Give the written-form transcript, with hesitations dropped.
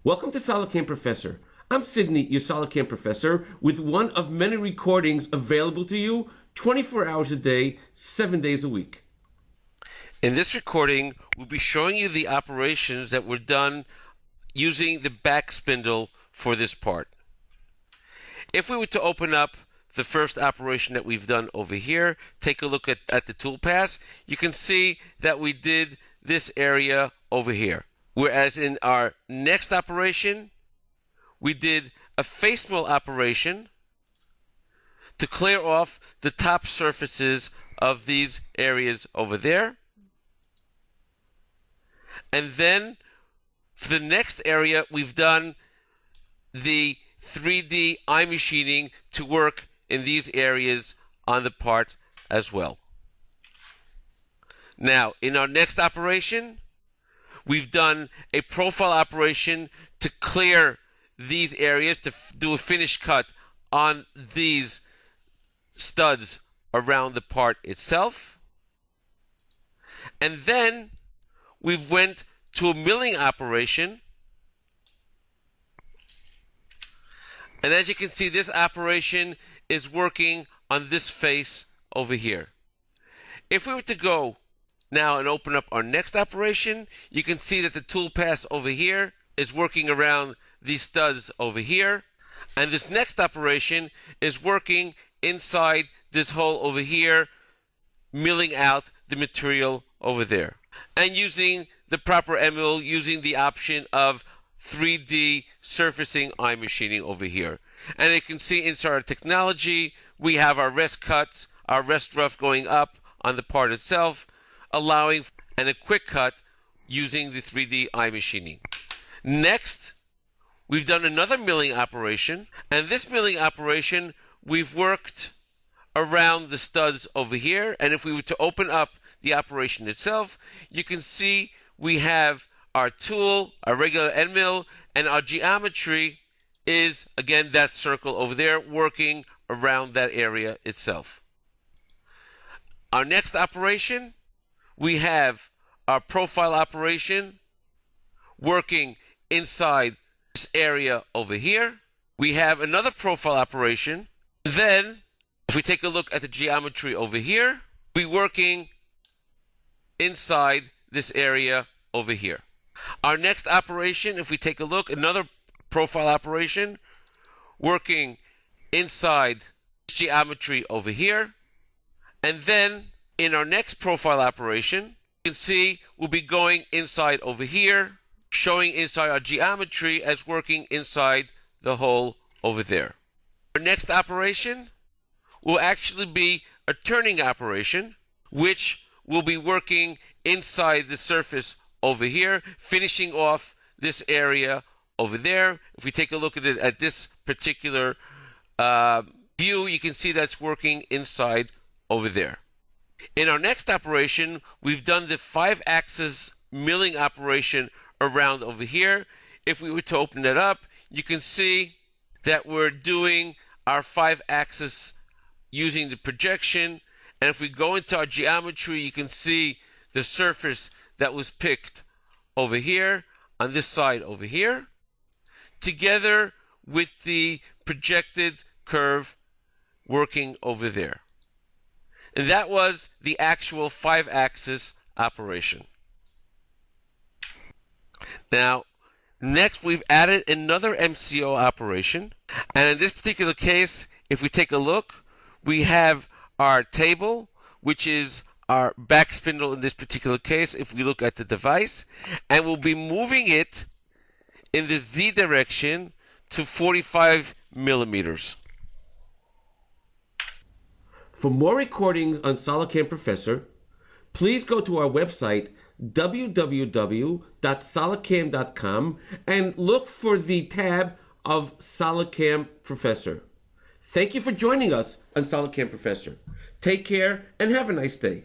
Welcome to SolidCam Professor. I'm Sydney, your SolidCam Professor, with one of many recordings available to you 24 hours a day, 7 days a week. In this recording, we'll be showing you the operations that were done using the back spindle for this part. If we were to open up the first operation that we've done over here, take a look at the toolpath, you can see that we did this area over here. Whereas in our next operation, we did a face mill operation to clear off the top surfaces of these areas over there. And then for the next area, we've done the 3D eye machining to work in these areas on the part as well. Now, in our next operation, we've done a profile operation to clear these areas, to do a finish cut on these studs around the part itself. And then we've went to a milling operation. And as you can see, this operation is working on this face over here. If we were to go now and open up our next operation, you can see that the toolpath over here is working around these studs over here. And this next operation is working inside this hole over here, milling out the material over there. And using the proper mill, using the option of 3D surfacing eye machining over here. And you can see inside our technology, we have our rest cuts, our rest rough going up on the part itself, allowing and a quick cut using the 3D eye machining. Next, we've done another milling operation, and this milling operation, we've worked around the studs over here. And if we were to open up the operation itself, you can see we have our tool, our regular end mill, and our geometry is, again, that circle over there working around that area itself. Our next operation, we have our profile operation working inside this area over here. We have another profile operation. Then, if we take a look at the geometry over here, we're working inside this area over here. Our next operation, if we take a look, another profile operation working inside this geometry over here. And then in our next profile operation, you can see we'll be going inside over here, showing inside our geometry as working inside the hole over there. Our next operation will actually be a turning operation, which will be working inside the surface over here, finishing off this area over there. If we take a look at it at this particular view, you can see that's working inside over there. In our next operation, we've done the 5-axis milling operation around over here. If we were to open it up, you can see that we're doing our 5-axis using the projection. And if we go into our geometry, you can see the surface that was picked over here on this side over here, together with the projected curve working over there. And that was the actual 5-axis operation. Now, next we've added another MCO operation. And in this particular case, if we take a look, we have our table, which is our back spindle in this particular case, if we look at the device, and we'll be moving it in the Z direction to 45 millimeters. For more recordings on SolidCam Professor, please go to our website, www.solidcam.com, and look for the tab of SolidCam Professor. Thank you for joining us on SolidCam Professor. Take care and have a nice day.